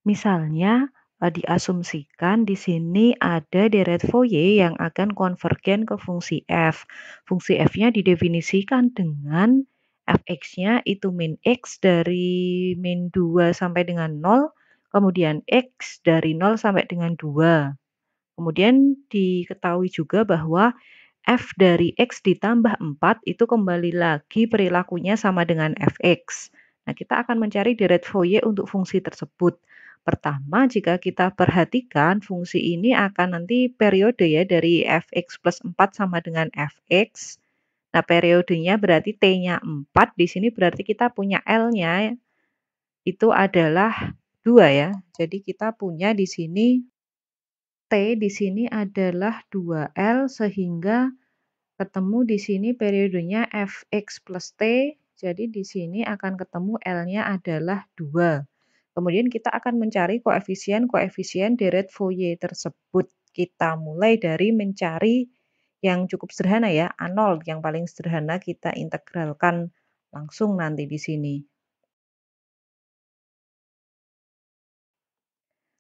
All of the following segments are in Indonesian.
Misalnya, diasumsikan di sini ada deret Fourier yang akan konvergen ke fungsi f. Fungsi f-nya didefinisikan dengan fx-nya itu min x dari min 2 sampai dengan 0, kemudian x dari 0 sampai dengan 2. Kemudian diketahui juga bahwa f dari x ditambah 4 itu kembali lagi perilakunya sama dengan fx. Nah, kita akan mencari deret Fourier untuk fungsi tersebut. Pertama, jika kita perhatikan fungsi ini akan nanti periode ya dari fx plus 4 sama dengan fx. Nah, periodenya berarti t-nya 4. Di sini berarti kita punya L-nya itu adalah 2 ya. Jadi kita punya di sini T di sini adalah 2L sehingga ketemu di sini periodenya fx plus t. Jadi di sini akan ketemu L-nya adalah 2. Kemudian kita akan mencari koefisien-koefisien deret Fourier tersebut. Kita mulai dari mencari yang cukup sederhana ya, A0 yang paling sederhana kita integralkan langsung nanti di sini.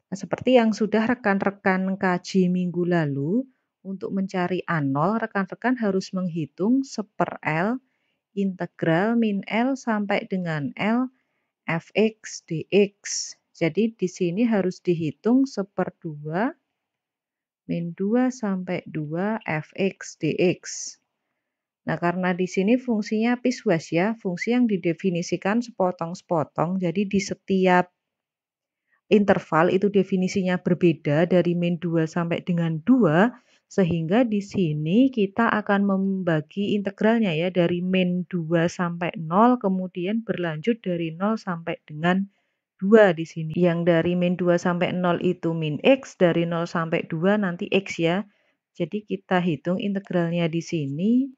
Nah, seperti yang sudah rekan-rekan kaji minggu lalu, untuk mencari A0, rekan-rekan harus menghitung 1/L integral min L sampai dengan L fx dx. Jadi di sini harus dihitung 1/2 min 2 sampai 2 fx dx. Nah, karena di sini fungsinya piecewise ya, fungsi yang didefinisikan sepotong-sepotong, jadi di setiap interval itu definisinya berbeda dari min 2 sampai dengan 2, sehingga di sini kita akan membagi integralnya ya dari min 2 sampai 0, kemudian berlanjut dari 0 sampai dengan 2 di sini. Yang dari min 2 sampai 0 itu min x, dari 0 sampai 2 nanti x ya. Jadi kita hitung integralnya di sini.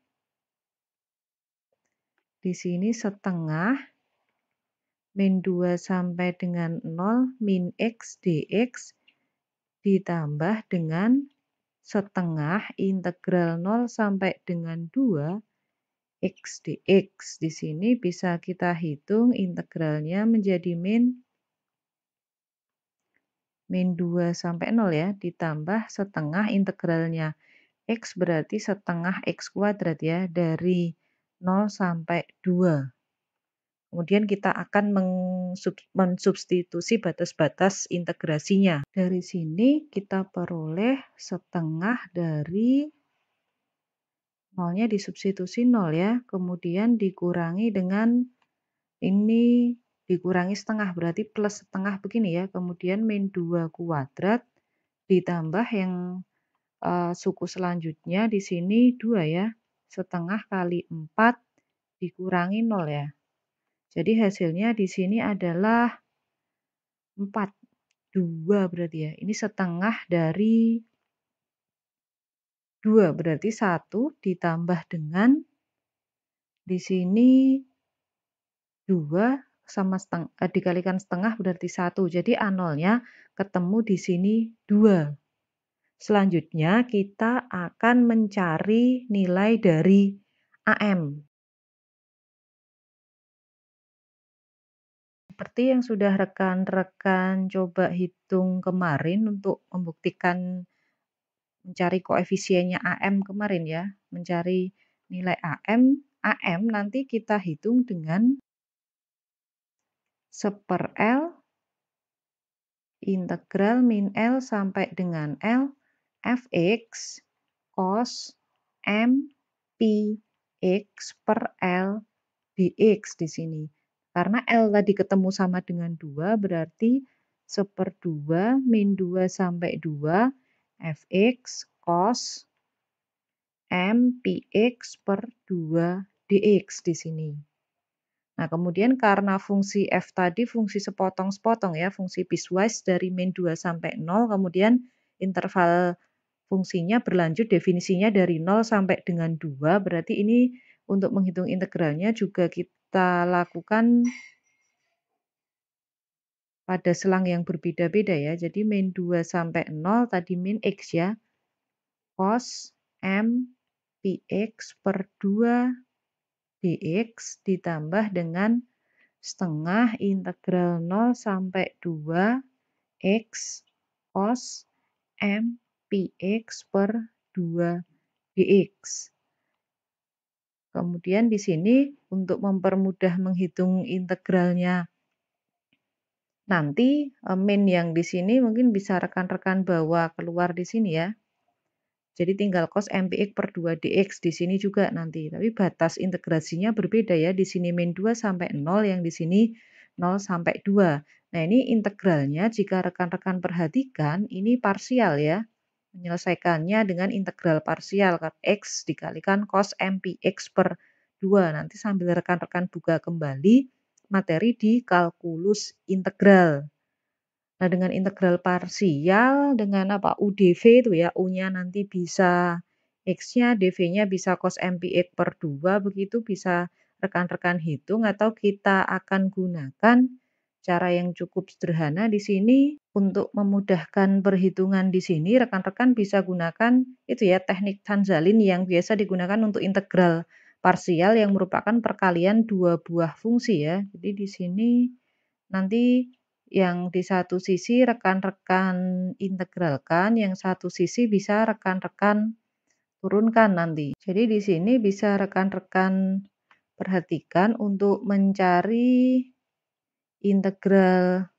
Di sini setengah min 2 sampai dengan 0 min x dx ditambah dengan setengah integral 0 sampai dengan 2 x dx. Di sini bisa kita hitung integralnya menjadi min 2 sampai 0 ya, ditambah setengah integralnya. X berarti setengah x kuadrat ya, dari 0 sampai 2. Kemudian kita akan mensubstitusi batas-batas integrasinya. Dari sini kita peroleh setengah dari 0-nya disubstitusi 0 ya. Kemudian dikurangi dengan ini dikurangi setengah berarti plus setengah begini ya. Kemudian min 2 kuadrat ditambah yang suku selanjutnya di sini 2 ya. Setengah kali 4 dikurangi 0 ya. Jadi hasilnya di sini adalah 4. 2 berarti ya. Ini setengah dari 2 berarti 1 ditambah dengan di sini 2 sama dikalikan setengah berarti 1. Jadi A0-nya ketemu di sini 2. Selanjutnya kita akan mencari nilai dari AM. Seperti yang sudah rekan-rekan coba hitung kemarin untuk membuktikan mencari koefisiennya AM kemarin ya, mencari nilai AM. AM nanti kita hitung dengan 1/L integral min L sampai dengan L fx cos M pi x per L dx di sini. Karena L tadi ketemu sama dengan 2, berarti 1/2 min 2 sampai 2 fx cos M pi x per 2 dx di sini. Nah, kemudian karena fungsi f tadi fungsi sepotong-sepotong ya, fungsi piecewise dari min 2 sampai 0, kemudian interval fungsinya berlanjut definisinya dari 0 sampai dengan 2, berarti ini untuk menghitung integralnya juga kita lakukan pada selang yang berbeda-beda ya. Jadi min 2 sampai 0 tadi min x ya. Cos M pi x per 2 dx ditambah dengan setengah integral 0 sampai 2 X cos MPX per 2 dx. Kemudian di sini untuk mempermudah menghitung integralnya nanti, min yang di sini mungkin bisa rekan-rekan bawa keluar di sini ya. Jadi tinggal cos MPX per 2 dx di sini juga nanti, tapi batas integrasinya berbeda ya, di sini min 2 sampai 0, yang di sini 0 sampai 2. Nah, ini integralnya jika rekan-rekan perhatikan, ini parsial ya. Menyelesaikannya dengan integral parsial, X dikalikan cos MPX per 2. Nanti sambil rekan-rekan buka kembali materi di kalkulus integral. Nah, dengan integral parsial, dengan apa, UdV itu ya, U-nya nanti bisa X-nya, dV-nya bisa cos MPX per 2, begitu bisa rekan-rekan hitung, atau kita akan gunakan cara yang cukup sederhana di sini untuk memudahkan perhitungan di sini, rekan-rekan bisa gunakan itu ya, teknik Tanzalin yang biasa digunakan untuk integral parsial yang merupakan perkalian dua buah fungsi ya. Jadi di sini nanti yang di satu sisi rekan-rekan integralkan, yang satu sisi bisa rekan-rekan turunkan nanti. Jadi di sini bisa rekan-rekan perhatikan untuk mencari integral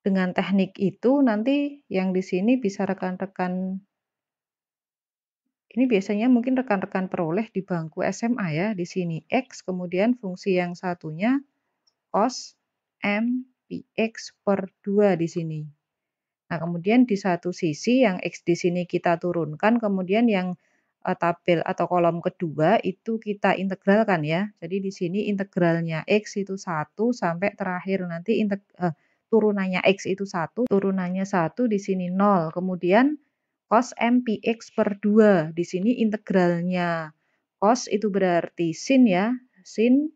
dengan teknik itu nanti yang di sini bisa rekan-rekan, ini biasanya mungkin rekan-rekan peroleh di bangku SMA ya, di sini X, kemudian fungsi yang satunya cos MPX per 2 di sini. Nah, kemudian di satu sisi yang X di sini kita turunkan, kemudian yang tabel atau kolom kedua itu kita integralkan ya. Jadi di sini integralnya X itu 1 sampai terakhir nanti turunannya X itu 1, turunannya 1 di sini 0. Kemudian cos MPX per 2. Di sini integralnya cos itu berarti sin ya. Sin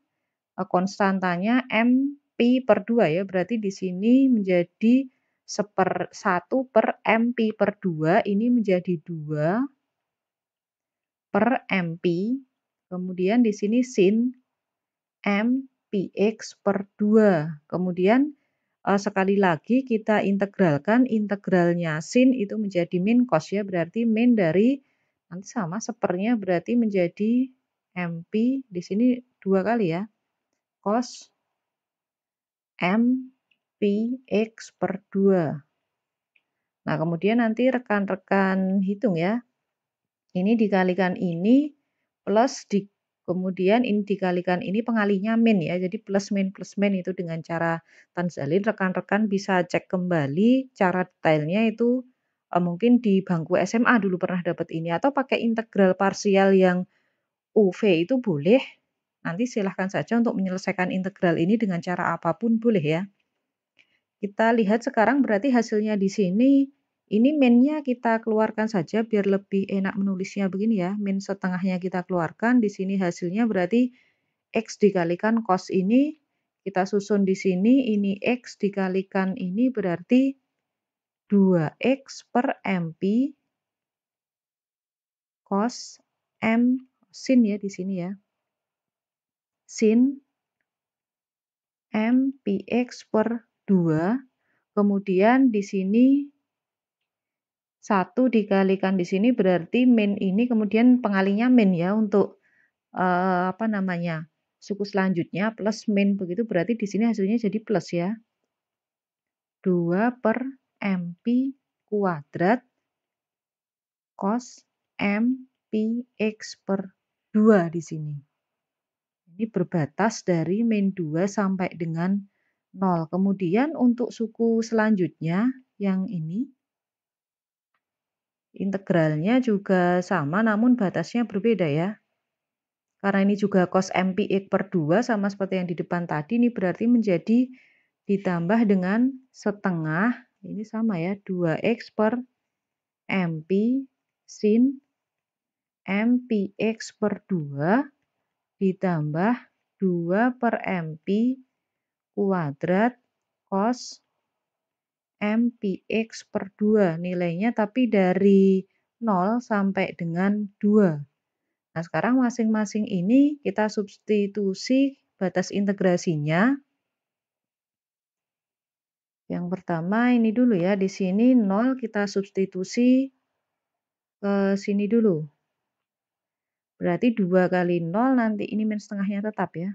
konstantanya MP per 2 ya. Berarti di sini menjadi 1 per MP per 2, ini menjadi 2 per MP. Kemudian di sini sin MPX per 2. Kemudian sekali lagi kita integralkan, integralnya sin itu menjadi min cos ya, berarti min dari nanti sama sepernya berarti menjadi MP, di sini 2 kali ya, cos MPX per 2. Nah, kemudian nanti rekan-rekan hitung ya. Ini dikalikan ini plus kemudian ini dikalikan ini pengalinya min ya. Jadi plus min itu dengan cara Tanzalin, rekan-rekan bisa cek kembali cara detailnya itu mungkin di bangku SMA dulu pernah dapat ini, atau pakai integral parsial yang UV itu boleh. Nanti silahkan saja untuk menyelesaikan integral ini dengan cara apapun boleh ya. Kita lihat sekarang berarti hasilnya di sini, ini min-nya kita keluarkan saja biar lebih enak menulisnya begini ya. Min setengahnya kita keluarkan, di sini hasilnya berarti X dikalikan cos ini, kita susun di sini, ini X dikalikan ini berarti 2X per MP cos M sin ya di sini ya. Sin MPX per 2, kemudian di sini 1 dikalikan di sini berarti min ini kemudian pengalinya min ya untuk apa namanya, suku selanjutnya plus min begitu, berarti di sini hasilnya jadi plus ya. 2 per MP kuadrat cos MPX per 2 di sini. Ini berbatas dari min 2 sampai dengan 0. Kemudian untuk suku selanjutnya yang ini integralnya juga sama namun batasnya berbeda ya. Karena ini juga cos MPX per 2 sama seperti yang di depan tadi, ini berarti menjadi ditambah dengan setengah, ini sama ya, 2X per MP sin MPX per 2 ditambah 2 per MP kuadrat cos MPX per 2. Nilainya tapi dari 0 sampai dengan 2. Nah, sekarang masing-masing ini kita substitusi batas integrasinya. Yang pertama ini dulu ya, di sini 0 kita substitusi ke sini dulu. Berarti 2 kali 0 nanti ini min setengahnya tetap ya.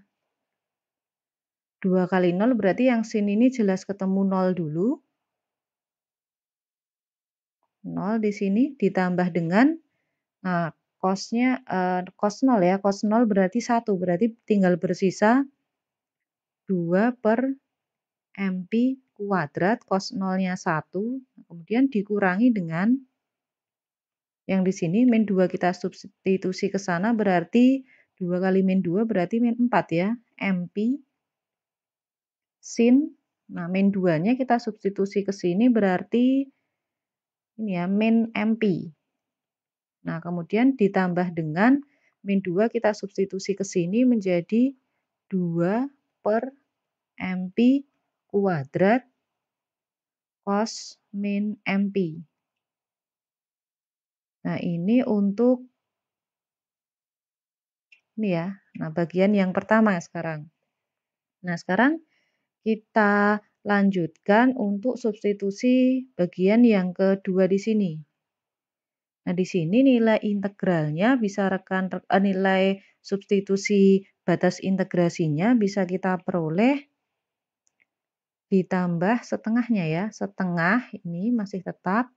2 kali 0 berarti yang sin ini jelas ketemu 0 dulu. 0 di sini ditambah dengan, nah cos-nya, cos 0 ya, cos 0 berarti 1, berarti tinggal bersisa 2 per MP kuadrat, cos 0-nya 1, kemudian dikurangi dengan yang di sini min 2 kita substitusi ke sana berarti 2 kali min 2 berarti min 4 ya, MP sin, nah min 2-nya kita substitusi ke sini berarti ini ya, min MP. Nah, kemudian ditambah dengan min 2 kita substitusi ke sini menjadi 2 per MP kuadrat cos min MP. Nah, ini untuk ini ya. Nah, bagian yang pertama sekarang. Nah, sekarang kita lanjutkan untuk substitusi bagian yang kedua di sini. Nah, di sini nilai integralnya bisa nilai substitusi batas integrasinya bisa kita peroleh ditambah setengahnya ya. Setengah ini masih tetap.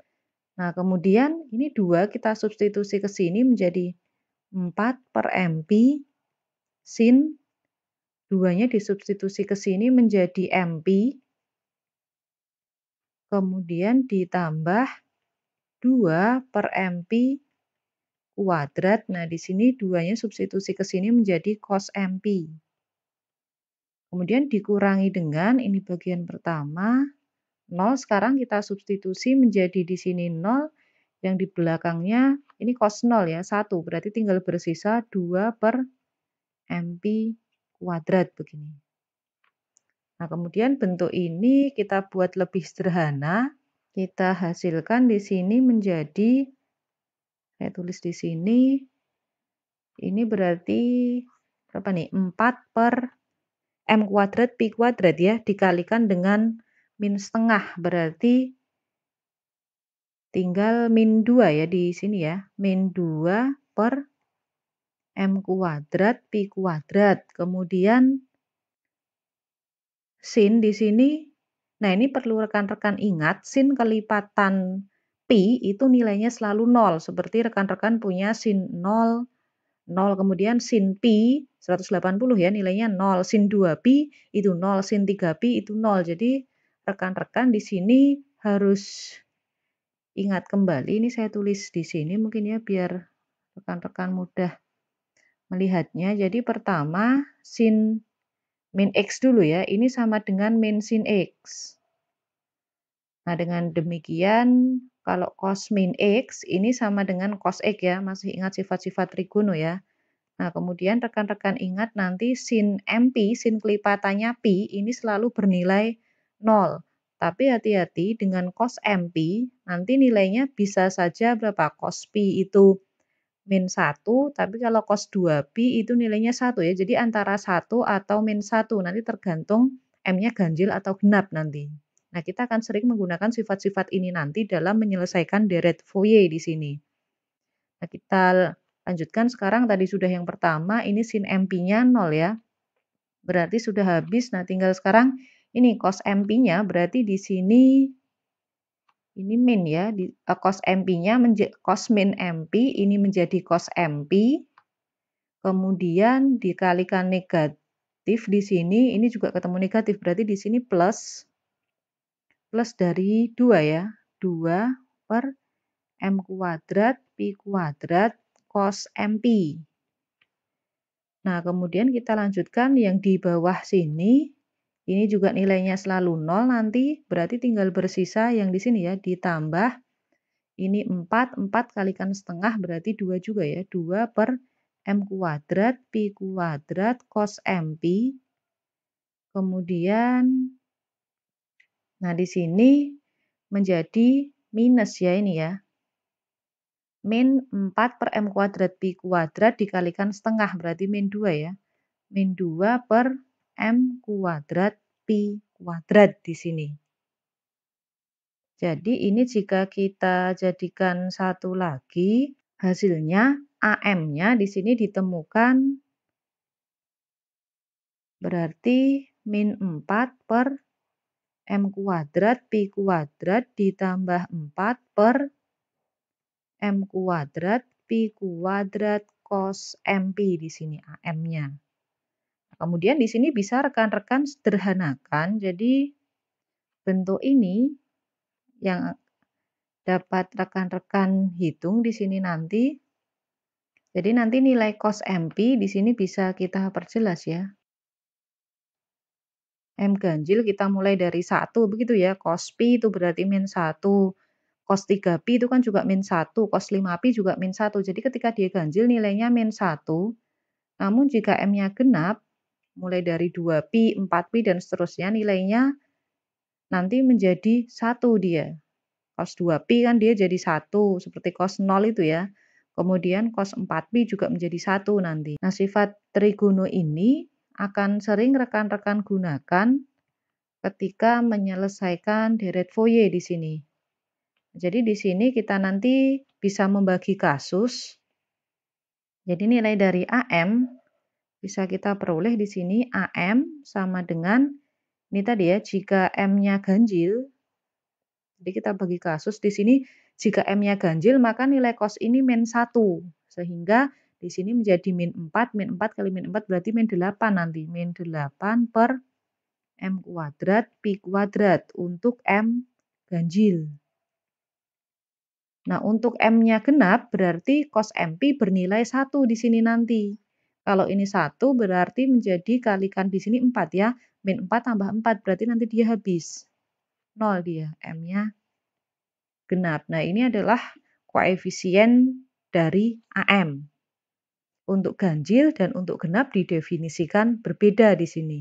Nah, kemudian ini 2 kita substitusi ke sini menjadi 4 per MP sin 2-nya disubstitusi ke sini menjadi MP. Kemudian ditambah 2 per MP kuadrat. Nah, di sini 2-nya substitusi ke sini menjadi cos MP. Kemudian dikurangi dengan ini bagian pertama, 0 sekarang kita substitusi menjadi di sini 0, yang di belakangnya ini cos 0 ya, 1. Berarti tinggal bersisa 2 per MP kuadrat begini. Nah, kemudian bentuk ini kita buat lebih sederhana. Kita hasilkan di sini menjadi, saya tulis di sini, ini berarti berapa nih? 4 per M kuadrat Pi kuadrat ya, dikalikan dengan min setengah, berarti tinggal min 2 ya di sini ya, min 2 per M kuadrat Pi kuadrat. Kemudian sin di sini, nah ini perlu rekan-rekan ingat, sin kelipatan Pi itu nilainya selalu 0, seperti rekan-rekan punya sin 0, 0, kemudian sin pi 180 ya, nilainya 0, sin 2 pi itu 0, sin 3 pi itu 0. Jadi rekan-rekan di sini harus ingat kembali, ini saya tulis di sini mungkin ya biar rekan-rekan mudah melihatnya. Jadi pertama sin min X dulu ya, ini sama dengan min sin X. Nah, dengan demikian kalau cos min X ini sama dengan cos X ya, masih ingat sifat-sifat trigono ya. Nah, kemudian rekan-rekan ingat nanti sin MP, sin kelipatannya pi, ini selalu bernilai 0. Tapi hati-hati dengan cos MP, nanti nilainya bisa saja berapa? Cos pi itu min 1, tapi kalau cos 2 pi itu nilainya 1 ya. Jadi antara 1 atau min 1, nanti tergantung M-nya ganjil atau genap nanti. Nah, kita akan sering menggunakan sifat-sifat ini nanti dalam menyelesaikan deret Fourier di sini. Nah, kita lanjutkan sekarang tadi sudah yang pertama, ini sin MP-nya 0 ya. Berarti sudah habis. Nah, tinggal sekarang ini cos MP-nya berarti di sini ini min ya. Cos MP-nya cos min MP ini menjadi cos MP. Kemudian dikalikan negatif di sini, ini juga ketemu negatif. Berarti di sini plus dari 2 ya. 2 per M kuadrat Pi kuadrat cos MP. Nah, kemudian kita lanjutkan yang di bawah sini. Ini juga nilainya selalu 0 nanti, berarti tinggal bersisa yang di sini ya, ditambah ini 4 kalikan setengah berarti 2 juga ya. 2 per M kuadrat Pi kuadrat cos MP. Kemudian, nah di sini menjadi minus ya ini ya. Min 4 per M kuadrat Pi kuadrat dikalikan setengah, berarti min 2 ya. Min 2 per M kuadrat Pi kuadrat di sini. Jadi ini jika kita jadikan satu lagi, hasilnya AM-nya di sini ditemukan berarti min 4 per M kuadrat Pi kuadrat ditambah 4 per M kuadrat Pi kuadrat cos MP di sini AM-nya. Kemudian di sini bisa rekan-rekan sederhanakan, jadi bentuk ini yang dapat rekan-rekan hitung di sini nanti. Jadi nanti nilai cos MP di sini bisa kita perjelas ya. M ganjil kita mulai dari 1 begitu ya. Cos pi itu berarti min 1. Cos 3pi itu kan juga min 1. Cos 5pi juga min 1. Jadi ketika dia ganjil nilainya min 1. Namun jika M-nya genap, mulai dari 2pi, 4pi, dan seterusnya nilainya nanti menjadi 1 dia. Cos 2pi kan dia jadi 1, seperti cos 0 itu ya. Kemudian cos 4pi juga menjadi 1 nanti. Nah, sifat trigono ini akan sering rekan-rekan gunakan ketika menyelesaikan deret Fourier di sini. Jadi di sini kita nanti bisa membagi kasus. Jadi nilai dari AM bisa kita peroleh di sini AM sama dengan ini tadi ya, jika M-nya ganjil. Jadi kita bagi kasus di sini jika M-nya ganjil maka nilai cos ini min 1. Sehingga di sini menjadi min 4 kali min 4 berarti min 8 nanti. Min 8 per M kuadrat Pi kuadrat untuk M ganjil. Nah, untuk M-nya genap berarti cos MP bernilai 1 di sini nanti. Kalau ini 1 berarti menjadi kalikan di sini 4 ya. Min 4 tambah 4 berarti nanti dia habis. 0 dia, M-nya genap. Nah, ini adalah koefisien dari AM. Untuk ganjil dan untuk genap didefinisikan berbeda di sini.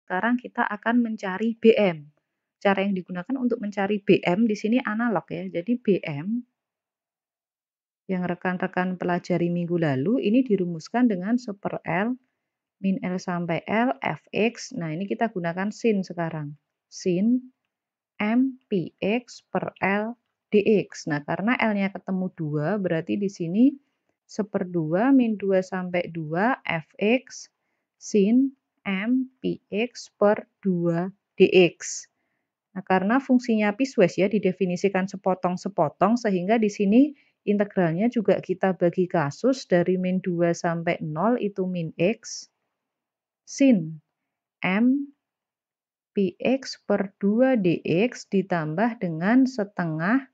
Sekarang kita akan mencari BM. Cara yang digunakan untuk mencari BM di sini analog ya. Jadi BM yang rekan-rekan pelajari minggu lalu ini dirumuskan dengan 1/L min L sampai L Fx. Nah, ini kita gunakan sin sekarang. Sin M Px per L dx. Nah, karena L-nya ketemu 2, berarti di sini 1/2 min 2 sampai 2 Fx sin M Px per 2 dx. Nah, karena fungsinya piecewise ya didefinisikan sepotong-sepotong sehingga di sini integralnya juga kita bagi kasus dari min 2 sampai 0 itu min x sin M Px per 2 dx ditambah dengan setengah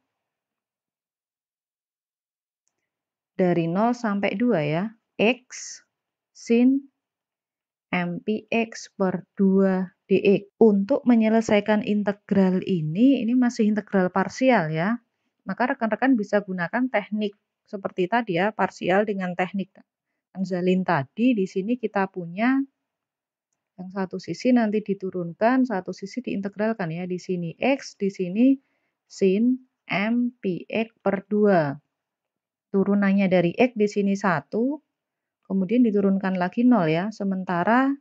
dari 0 sampai 2 ya. X sin MPx per 2 dx. Untuk menyelesaikan integral ini masih integral parsial ya. Maka rekan-rekan bisa gunakan teknik seperti tadi ya, parsial dengan teknik Anzalin tadi. Di sini kita punya yang satu sisi nanti diturunkan, satu sisi diintegralkan ya. Di sini X, di sini sin M Px per 2. Turunannya dari X di sini 1, kemudian diturunkan lagi 0 ya. Sementara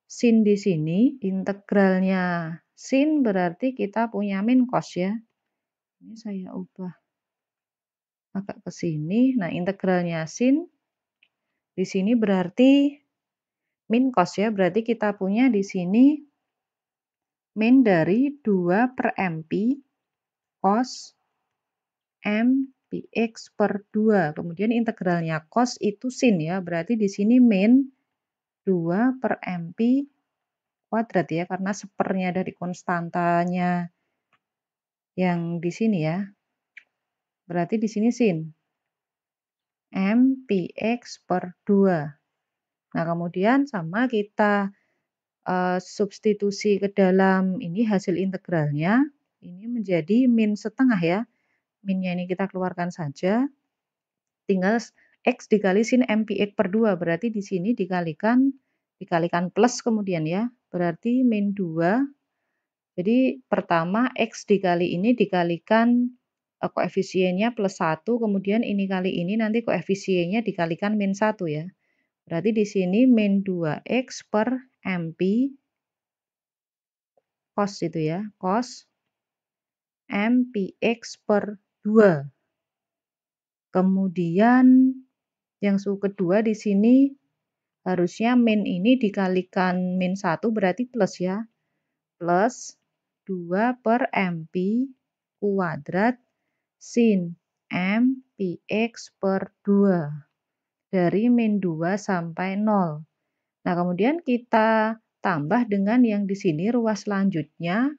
sin di sini, integralnya sin berarti kita punya min cos ya. Ini saya ubah agak ke sini. Nah, integralnya sin di sini berarti min cos ya. Berarti kita punya di sini min dari 2 per MP cos M Px per 2. Kemudian integralnya cos itu sin ya. Berarti di sini min 2 per MP kuadrat ya. Karena sepernya dari konstantanya yang di sini ya. Berarti di sini sin. M Px per 2. Nah, kemudian sama kita substitusi ke dalam ini hasil integralnya. Ini menjadi min setengah ya. Minnya ini kita keluarkan saja. Tinggal X dikali sin MPx per 2. Berarti di sini dikalikan plus kemudian ya. Berarti min 2. Jadi pertama X dikali ini dikalikan koefisiennya plus 1. Kemudian ini kali ini nanti koefisiennya dikalikan min 1 ya. Berarti di sini min 2X per MP cos itu ya, cos MPX per 2. Kemudian yang kedua di sini harusnya min ini dikalikan min 1 berarti plus ya. Plus 2 per MP kuadrat sin MPX per 2 dari min 2 sampai 0. Nah, kemudian kita tambah dengan yang di sini ruas selanjutnya.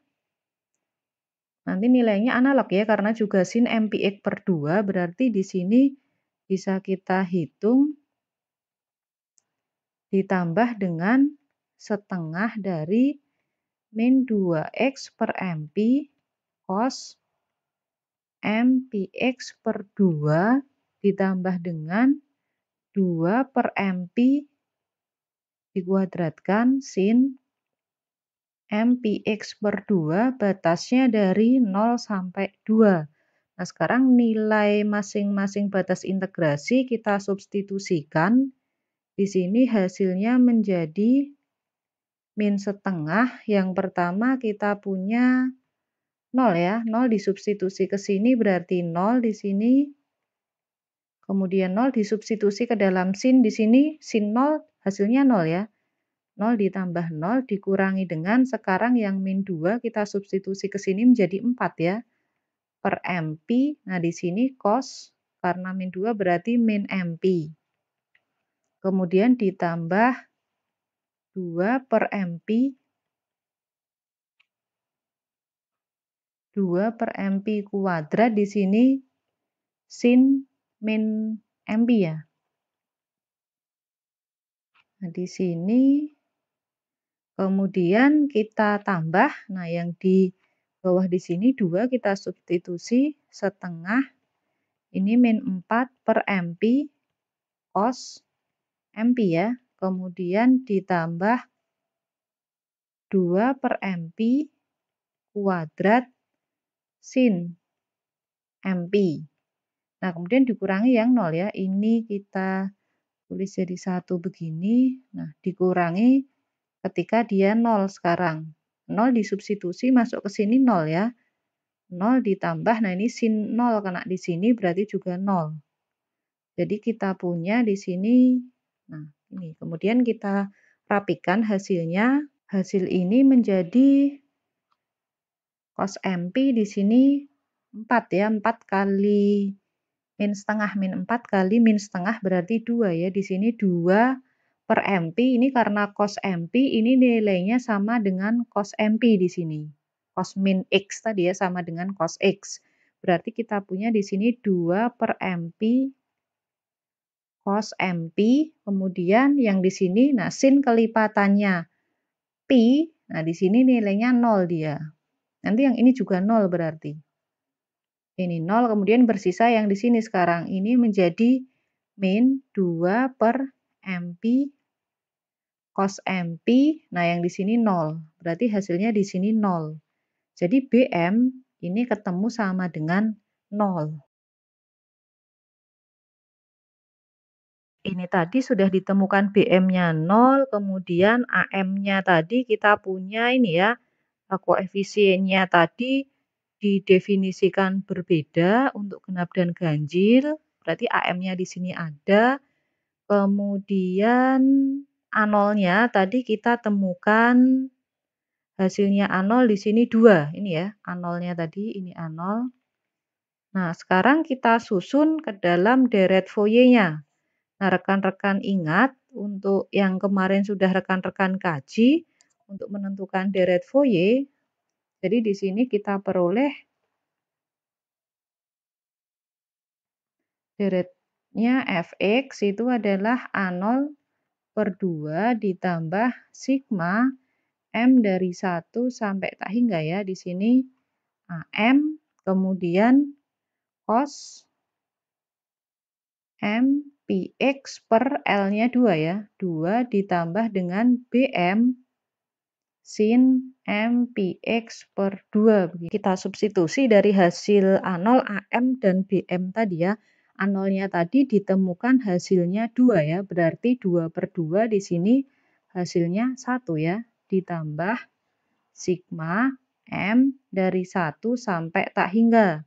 Nanti nilainya analog ya, karena juga sin MPX per 2, berarti di sini bisa kita hitung ditambah dengan setengah dari min 2X per MP cos MPX per 2 ditambah dengan 2 per MP dikuadratkan sin MPX per 2 batasnya dari 0 sampai 2. Nah, sekarang nilai masing-masing batas integrasi kita substitusikan. Di sini hasilnya menjadi min setengah. Yang pertama kita punya 0 ya. 0 disubstitusi ke sini berarti 0 di sini. Kemudian 0 disubstitusi ke dalam sin. Di sini sin 0 hasilnya 0 ya. 0 ditambah 0 dikurangi dengan sekarang yang min 2 kita substitusi ke sini menjadi 4 ya. Per MP. Nah, di sini cos karena min 2 berarti min MP. Kemudian ditambah 2 per MP. 2 per MP kuadrat di sini sin min MP ya. Nah, di sini kemudian kita tambah, nah yang di bawah di sini 2 kita substitusi setengah, ini min 4 per MP cos MP ya, kemudian ditambah 2 per MP kuadrat sin MP. Nah, kemudian dikurangi yang 0 ya, ini kita tulis jadi 1 begini, nah dikurangi ketika dia 0 sekarang. 0 disubstitusi masuk ke sini 0 ya. 0 ditambah, nah ini sin 0 kena di sini berarti juga 0. Jadi kita punya di sini, nah ini. Kemudian kita rapikan hasilnya. Hasil ini menjadi cos MP di sini 4 ya. 4 kali min setengah. Min 4 kali min setengah berarti 2 ya. Di sini 2 per MP, ini karena cos MP ini nilainya sama dengan cos MP di sini. Cos min X tadi ya sama dengan cos X. Berarti kita punya di sini 2 per MP cos MP. Kemudian yang di sini, nah sin kelipatannya pi, nah di sini nilainya 0 dia. Nanti yang ini juga 0 berarti. Ini 0, kemudian bersisa yang di sini sekarang. Ini menjadi min 2 per MP cos MP, nah yang di sini 0. Berarti hasilnya di sini 0. Jadi BM ini ketemu sama dengan 0. Ini tadi sudah ditemukan BM-nya 0, kemudian AM-nya tadi kita punya ini ya, koefisiennya tadi didefinisikan berbeda untuk genap dan ganjil, berarti AM-nya di sini ada. Kemudian A0-nya tadi kita temukan hasilnya A0 di sini 2. Ini ya, A0-nya tadi, ini A0. Nah, sekarang kita susun ke dalam deret Fourier-nya. Nah, rekan-rekan ingat, untuk yang kemarin sudah rekan-rekan kaji, untuk menentukan deret Fourier, jadi di sini kita peroleh deretnya Fx itu adalah A0 per 2 ditambah sigma M dari 1 sampai tak hingga ya. Di sini AM, kemudian cos M Px per L-nya 2 ya. 2 ditambah dengan BM sin MPX per 2. Kita substitusi dari hasil A0, AM, dan BM tadi ya. A0-nya tadi ditemukan hasilnya 2 ya. Berarti 2 per 2 di sini hasilnya 1 ya. Ditambah sigma M dari 1 sampai tak hingga.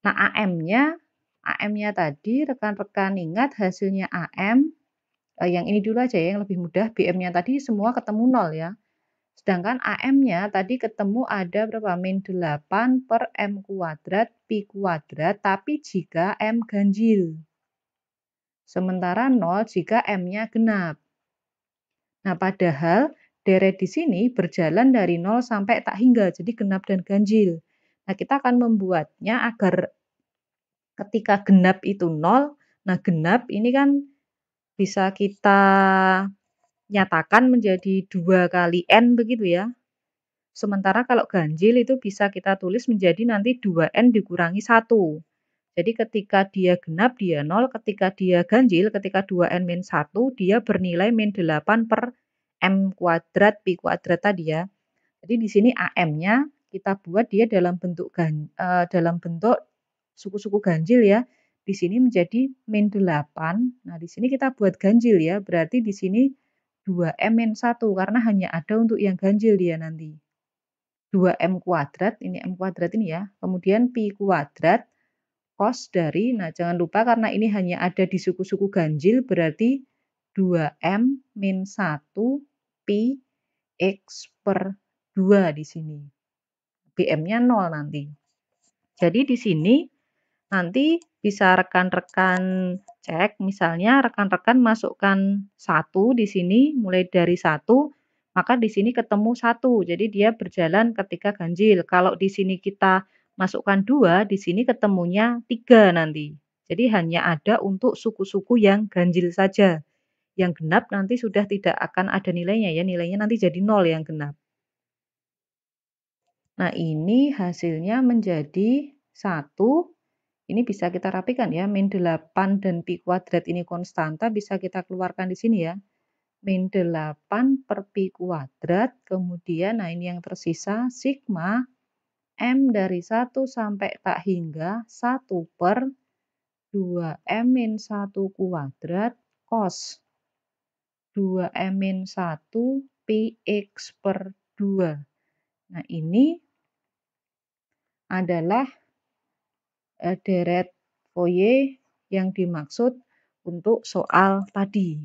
Nah, AM-nya tadi rekan-rekan ingat hasilnya AM, yang ini dulu aja ya yang lebih mudah, BM-nya tadi semua ketemu 0 ya. Sedangkan AM-nya tadi ketemu ada berapa? Min 8 per M kuadrat Pi kuadrat, tapi jika M ganjil. Sementara 0 jika M-nya genap. Nah, padahal deret di sini berjalan dari 0 sampai tak hingga, jadi genap dan ganjil. Nah, kita akan membuatnya agar ketika genap itu 0, nah genap ini kan bisa kita nyatakan menjadi 2 kali N begitu ya. Sementara kalau ganjil itu bisa kita tulis menjadi nanti 2N dikurangi 1. Jadi ketika dia genap dia 0, ketika dia ganjil, ketika 2N min 1, dia bernilai min 8 per M kuadrat Pi kuadrat tadi ya. Jadi di sini AM-nya kita buat dia dalam bentuk suku-suku ganjil ya. Di sini menjadi min 8. Nah, di sini kita buat ganjil ya. Berarti di sini 2M min 1 karena hanya ada untuk yang ganjil dia nanti. 2M kuadrat, ini M kuadrat ini ya. Kemudian Pi kuadrat cos dari, nah jangan lupa karena ini hanya ada di suku-suku ganjil berarti 2M min 1 Pi X per 2 di sini. BM-nya 0 nanti. Jadi di sini nanti bisa rekan-rekan cek, misalnya rekan-rekan masukkan 1 di sini, mulai dari 1, maka di sini ketemu 1. Jadi dia berjalan ketika ganjil. Kalau di sini kita masukkan 2, di sini ketemunya 3 nanti. Jadi hanya ada untuk suku-suku yang ganjil saja. Yang genap nanti sudah tidak akan ada nilainya ya, nilainya nanti jadi 0 yang genap. Nah, ini hasilnya menjadi 1. Ini bisa kita rapikan ya, min 8 dan Pi kuadrat ini konstanta bisa kita keluarkan di sini ya. Min 8 per Pi kuadrat, kemudian nah ini yang tersisa sigma M dari 1 sampai tak hingga 1 per 2M min 1 kuadrat cos 2M min 1 Pi X per 2. Nah, ini adalah deret Fourier yang dimaksud untuk soal tadi.